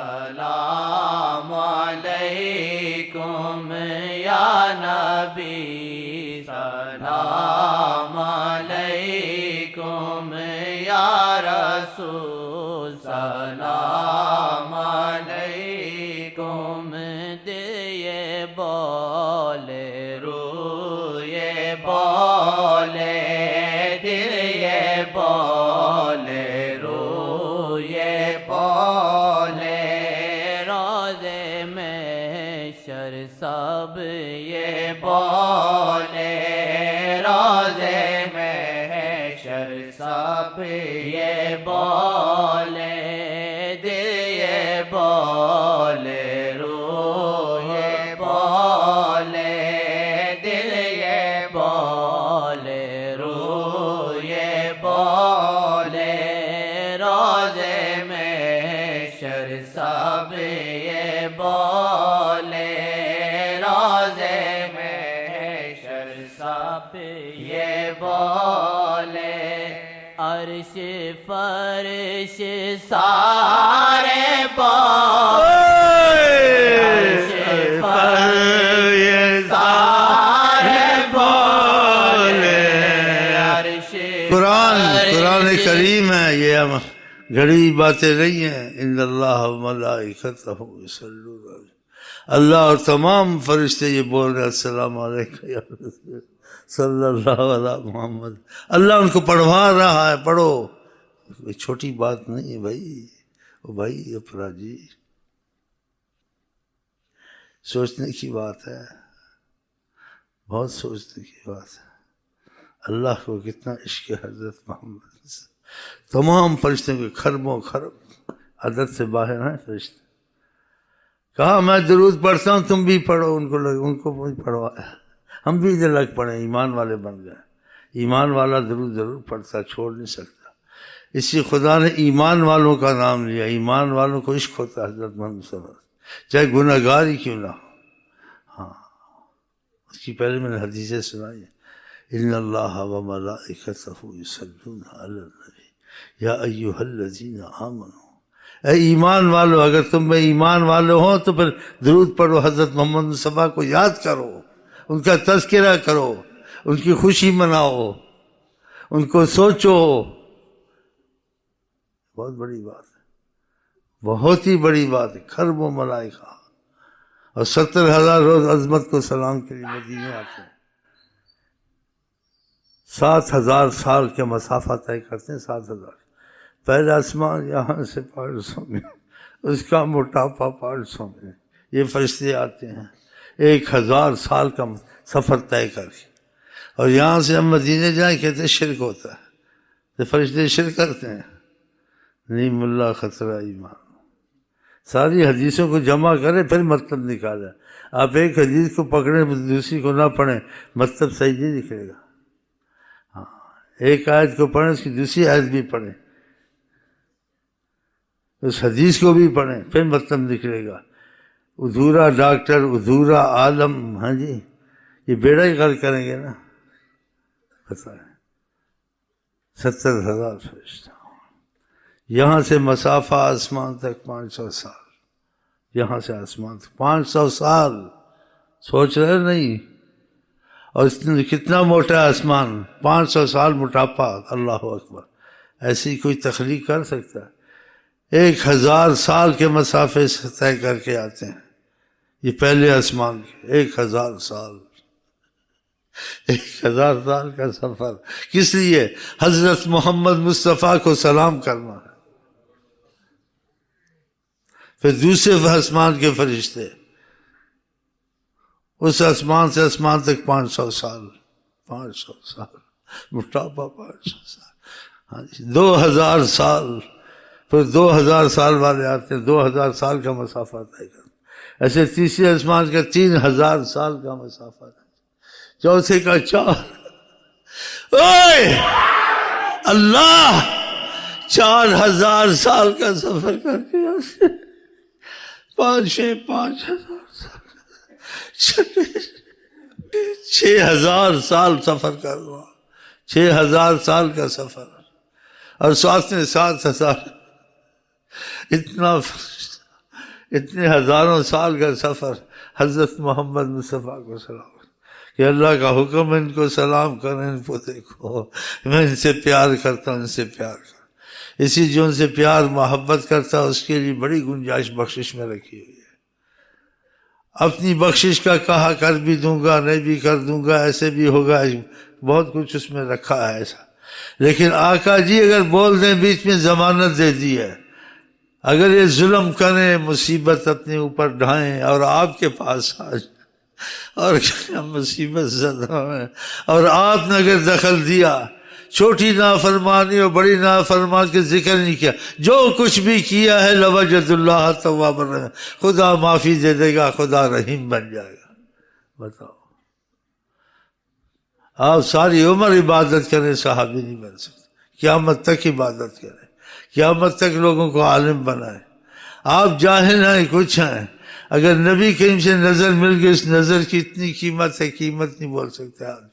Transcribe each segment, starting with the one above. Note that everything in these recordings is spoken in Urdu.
سلام علیکم یا نبی سلام علیکم یا رسول سلام علیکم دیے بولے روئے بولے دیے بولے روئے بولے روزے میں شر سب یہ بولے روزے میں شر سب یہ بولے دیے بولے روئے بولے دل یہ بولے روئے بولے روزے میں شر سب یہ بولے روزے میں شر سب یہ بولے عرش فرش سارے بولے عرش فرش سارے بولے عرش قرآن کریم ہے، یہ گھڑی باتیں نہیں ہیں۔ ان اللہ و ملائکتہ یصلون علی اللہ اور تمام فرشتے یہ بول رہے ہیں السلام علیکم یا رسول صلی اللہ علیہ محمد۔ اللہ ان کو پڑھوا رہا ہے، پڑھو، کوئی چھوٹی بات نہیں ہے بھائی۔ او بھائی اپرا جی، سوچنے کی بات ہے، بہت سوچنے کی بات ہے۔ اللہ کو کتنا عشق ہے حضرت محمد سے۔ تمام فرشتوں کے خربوں خرب عدد سے باہر ہیں فرشتے۔ کہا میں درود پڑھتا ہوں تم بھی پڑھو، ان کو بھی پڑھوایا، ہم بھی لگ پڑے، ایمان والے بن گئے۔ ایمان والا درود ضرور پڑھتا، چھوڑ نہیں سکتا، اسی خدا نے ایمان والوں کا نام لیا۔ ایمان والوں کو عشق ہوتا ہے حضرت محمد صلی اللہ علیہ وسلم، چاہے گناہ گار ہی کیوں نہ ہو۔ ہاں، اس کی پہلے میں نے حدیثیں سنائی ہیں، ان اللہ و ملائکتہ یصلون علی النبی یا ایھا الذین آمنوا۔ اے ایمان والو، اگر تم میں ایمان والے ہو تو پھر درود پڑھو، حضرت محمد مصطفیٰ کو یاد کرو، ان کا تذکرہ کرو، ان کی خوشی مناؤ، ان کو سوچو۔ بہت بڑی بات ہے، بہت ہی بڑی بات ہے۔ خرب و ملائکہ اور 70,000 روز عظمت کو سلام کے لیے مدینے آتے ہیں، 7,000 سال کے مسافہ طے کرتے ہیں، 7,000۔ پہلے آسمان یہاں سے 500 میں، اس کا موٹاپا 500 میں، یہ فرشتے آتے ہیں 1,000 سال کا سفر طے کر کے، اور یہاں سے ہم مدینے جائیں کہتے ہیں شرک ہوتا ہے، تو فرشتے شرک کرتے ہیں؟ نیم اللہ خطرہ ایمان۔ ساری حدیثوں کو جمع کریں پھر مطلب نکالیں۔ آپ ایک حدیث کو پکڑیں دوسری کو نہ پڑھیں، مطلب صحیح نہیں نکلے گا۔ ہاں، ایک آیت کو پڑھیں، اس کی دوسری آیت بھی پڑھیں، اس حدیث کو بھی پڑھیں، پھر مطلب نکلے گا۔ ادھورا ڈاکٹر، ادھورا عالم، ہاں جی، یہ بیڑا ہی غرق کریں گے نا۔ بتائیں، 70,000 فرشتہ، یہاں سے مسافہ آسمان تک 500 سال، یہاں سے آسمان تک 500 سال، سوچ رہے نہیں؟ اور کتنا موٹا آسمان، 500 سال موٹاپا، اللہ اکبر۔ ایسی کوئی تخلیق کر سکتا ہے؟ 1,000 سال کے مسافے سے طے کر کے آتے ہیں یہ پہلے آسمان کے، 1,000 سال، 1,000 سال کا سفر، کس لیے؟ حضرت محمد مصطفیٰ کو سلام کرنا ہے۔ پھر دوسرے آسمان کے فرشتے، اس آسمان سے آسمان تک 500 سال، 500 سال موٹاپا، 500 سال، ہاں جی، 2,000 سال، پھر 2,000 سال والے آتے ہیں، 2,000 سال کا مسافہ طے کرتے ہیں۔ ایسے تیسرے آسمان کا 3,000 سال کا مسافہ، چوتھے کا 4، اللہ 4,000 سال کا سفر کر کے 5,000 سال، 6,000 سال سفر کرنا، 6,000 سال کا سفر، اور ساتھ میں 7,000 اتنا اتنے ہزاروں سال کا سفر حضرت محمد مصطفیٰ کو سلام کہ اللہ کا حکم ان کو سلام کریں، ان کو دیکھو میں ان سے پیار کرتا ہوں، ان سے پیار کرتا ہوں۔ اسی جو ان سے پیار محبت کرتا ہے اس کے لیے بڑی گنجائش بخشش میں رکھی ہوئی ہے۔ اپنی بخشش کا کہا کر بھی دوں گا، نہیں بھی کر دوں گا، ایسے بھی ہوگا، بہت کچھ اس میں رکھا ہے ایسا۔ لیکن آقا جی اگر بول دیں بیچ میں ضمانت دے دی ہے، اگر یہ ظلم کریں، مصیبت اپنے اوپر ڈھائیں اور آپ کے پاس آ جائیں اور کیا مصیبت زدہ ہیں، اور آپ نے اگر دخل دیا، چھوٹی نافرمانی اور بڑی نافرمان کے ذکر نہیں کیا، جو کچھ بھی کیا ہے لوجد اللہ تواب الرحیم، خدا معافی دے دے گا، خدا رحیم بن جائے گا۔ بتاؤ آپ ساری عمر عبادت کریں صحابی نہیں بن سکتے، قیامت تک عبادت کریں، قیامت تک لوگوں کو عالم بنائیں۔ آپ جاہل ہیں، کچھ ہیں، اگر نبی کریم سے نظر مل گئی، اس نظر کی اتنی قیمت ہے، قیمت نہیں بول سکتے آدمی۔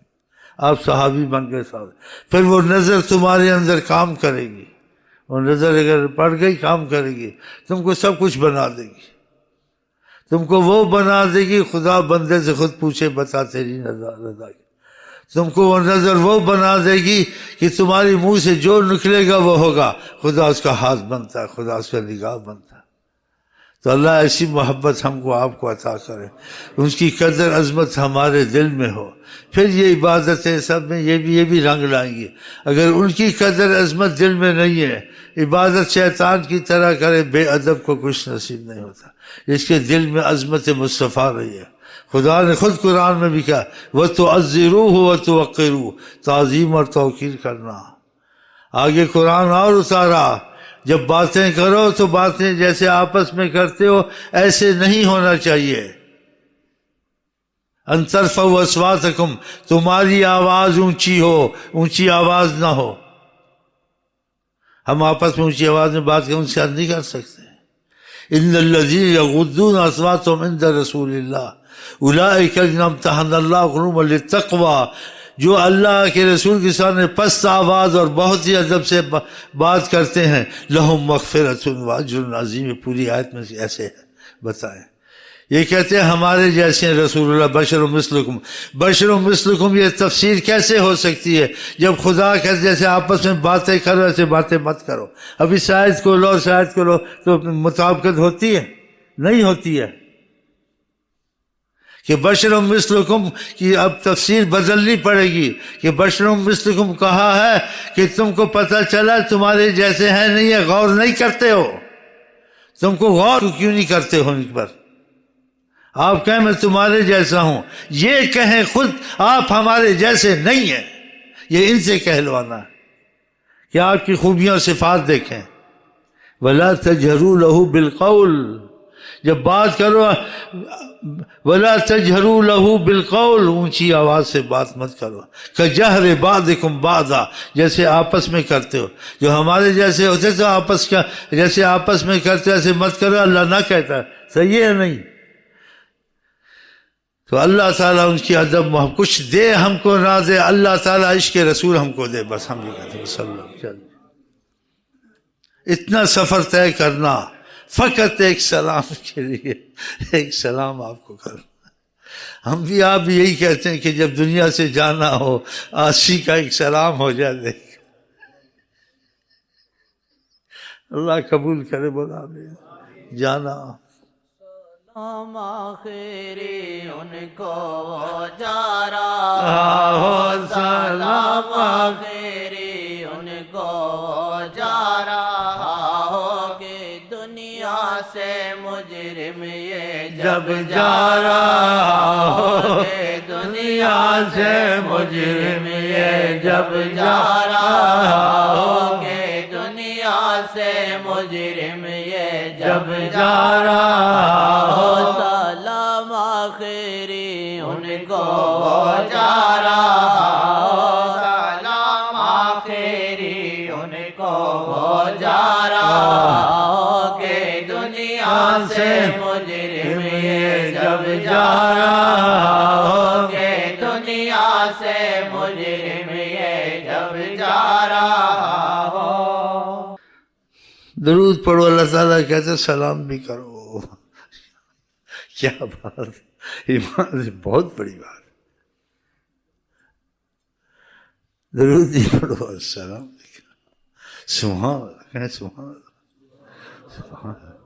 آپ صحابی بن گئے صاحب، پھر وہ نظر تمہارے اندر کام کرے گی، وہ نظر اگر پڑ گئی کام کرے گی، تم کو سب کچھ بنا دے گی، تم کو وہ بنا دے گی خدا بندے سے خود پوچھے بتا تیری رضا کی، تم کو وہ نظر وہ بنا دے گی کہ تمہاری منہ سے جو نکلے گا وہ ہوگا، خدا اس کا ہاتھ بنتا ہے، خدا اس کا نگاہ بنتا ہے۔ تو اللہ ایسی محبت ہم کو آپ کو عطا کرے، اس کی قدر عظمت ہمارے دل میں ہو، پھر یہ عبادتیں سب میں یہ بھی رنگ لائیں گی۔ اگر ان کی قدر عظمت دل میں نہیں ہے، عبادت شیطان کی طرح کرے، بے ادب کو کچھ نصیب نہیں ہوتا، اس کے دل میں عظمت مصطفیٰ رہی ہے۔ خدا نے خود قرآن میں بھی کہا وَتُعَزِّرُوهُ وَتُوَقِّرُوهُ، تعظیم اور توقیر کرنا۔ آگے قرآن اور اتارا، جب باتیں کرو تو باتیں جیسے آپس میں کرتے ہو ایسے نہیں ہونا چاہیے۔ ان ترفعوا اصواتکم، تمہاری آواز اونچی ہو، اونچی آواز نہ ہو۔ ہم آپس میں اونچی آواز میں بات کریں، ان سے نہیں کر سکتے۔ ان الذین یغضون اصواتهم عند رسول اللہ اولئک الذین امتحن اللہ قلوبهم للتقوی، جو اللہ کے رسول کے سامنے پست آواز اور بہت ہی ادب سے بات کرتے ہیں، لہم مغفرۃ و اجر عظیم، پوری آیت میں ایسے ہے بتائیں۔ یہ کہتے ہیں ہمارے جیسے ہیں رسول اللہ، بشر مثلکم، بشر مثلکم، یہ تفسیر کیسے ہو سکتی ہے جب خدا کہ جیسے آپس میں باتیں کرو ایسے باتیں مت کرو۔ ابھی شاید کو لو شاید کو لو تو مطابقت ہوتی ہے؟ نہیں ہوتی ہے کہ بشر مثلکم کی اب تفسیر بدلنی پڑے گی کہ بشر مثلکم کہا ہے کہ تم کو پتہ چلا تمہارے جیسے ہیں نہیں ہے، غور نہیں کرتے ہو، تم کو غور کیوں نہیں کرتے ہو ان پر؟ آپ کہیں میں تمہارے جیسا ہوں، یہ کہیں خود آپ ہمارے جیسے نہیں ہیں، یہ ان سے کہلوانا ہے کہ آپ کی خوبیاں اور صفات دیکھیں۔ وَلَا تَجْهَرُوا لَهُ بِالْقَوْلِ، جب بات کرو وَلَا تَجْهَرُوا لَهُ بِالْقَوْلِ، اونچی آواز سے بات مت کرو، كَجَهْرِ بَعْضِكُمْ بَعْضًا، جیسے آپس میں کرتے ہو، جو ہمارے جیسے ہوتے تو آپس کا جیسے آپس میں کرتے ایسے مت کرو، اللہ نہ کہتا، صحیح ہے نہیں؟ تو اللہ تعالیٰ ان کی ادب محبت کچھ دے ہم کو نہ دے، اللہ تعالیٰ عشق رسول ہم کو دے، بس ہم یہ کہتے ہیں صلی اللہ علیہ وسلم۔ اتنا سفر طے کرنا فقط ایک سلام کے لیے، ایک سلام آپ کو کرنا۔ ہم بھی آپ بھی یہی کہتے ہیں کہ جب دنیا سے جانا ہو آسی کا ایک سلام ہو جائے، اللہ قبول کرے، بولا جانا سلام آخری ان کو جا رہا ہو، سلام آخری ان کو جا رہا ہو، کہ دنیا سے مجرم یہ جب جا رہا ہو، کہ دنیا سے مجرم یہ جب جا رہا ہو، کہ دنیا سے مجرم یہ جب جا رہا ہو، سلام آخری ان کو جا رہا ہو، سلام آخری ان کو جا رہا ہو، کہ دنیا سے مجرم یہ جب جا رہا ہو، کہ دنیا سے مجرم یہ جب جا رہا ہو۔ درود پڑھو، اللہ تعالیٰ کہتے سلام بھی کرو، کیا بات، ایمان سے بہت بڑی بات. درود ہی پڑھو. السلام سبحان اللہ، کہیں سبحان اللہ، سبحان اللہ.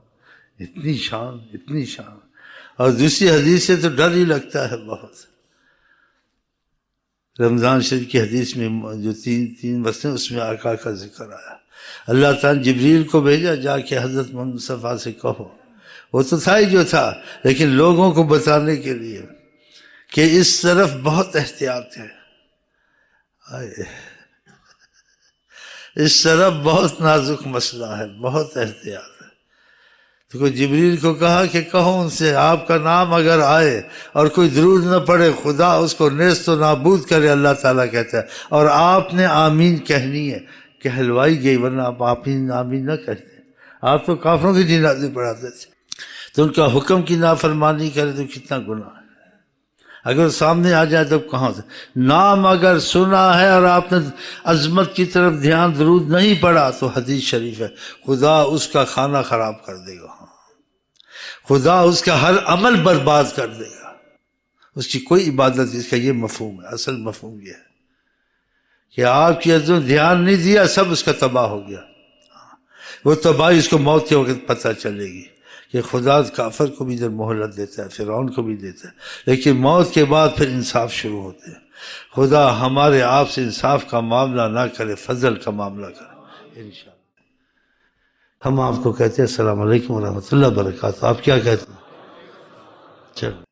اتنی شان، اتنی شان. اور دوسری حدیث سے تو ڈر ہی لگتا ہے بہت. رمضان شریف کی حدیث میں جو تین مسئلے اس میں آقا کا ذکر آیا. اللہ تعالیٰ نے جبریل کو بھیجا، جا کے حضرت محمد مصطفیٰ سے کہو. وہ تو تھا ہی جو تھا، لیکن لوگوں کو بتانے کے لیے کہ اس طرف بہت احتیاط ہے، اس طرف بہت نازک مسئلہ ہے، بہت احتیاط ہے. تو کوئی جبریل کو کہا کہ کہو ان سے آپ کا نام اگر آئے اور کوئی درود نہ پڑے خدا اس کو نیست و نابود کرے. اللہ تعالیٰ کہتا ہے اور آپ نے آمین کہنی ہے. کہلوائی گئی، ورنہ آپ آمین نہ کہتے. آپ تو کافروں کی جنازے پڑھاتے تھے، تو ان کا حکم کی نافرمانی کرے تو کتنا گناہ ہے. اگر سامنے آ جائے تو کہاں سے نام اگر سنا ہے اور آپ نے عظمت کی طرف دھیان درود نہیں پڑا تو حدیث شریف ہے خدا اس کا کھانا خراب کر دے گا، خدا اس کا ہر عمل برباد کر دے گا. اس کی کوئی عبادت، اس کا یہ مفہوم ہے، اصل مفہوم یہ ہے کہ آپ کی عظمت دھیان نہیں دیا، سب اس کا تباہ ہو گیا. وہ تباہی اس کو موت کے وقت پتہ چلے گی کہ خدا کافر کو بھی ادھر مہلت دیتا ہے، فرعون کو بھی دیتا ہے، لیکن موت کے بعد پھر انصاف شروع ہوتے ہیں. خدا ہمارے آپ سے انصاف کا معاملہ نہ کرے، فضل کا معاملہ کرے انشاءاللہ. ہم آپ کو کہتے ہیں السلام علیکم ورحمۃ اللہ وبرکاتہ. آپ کیا کہتے ہیں؟ چلو.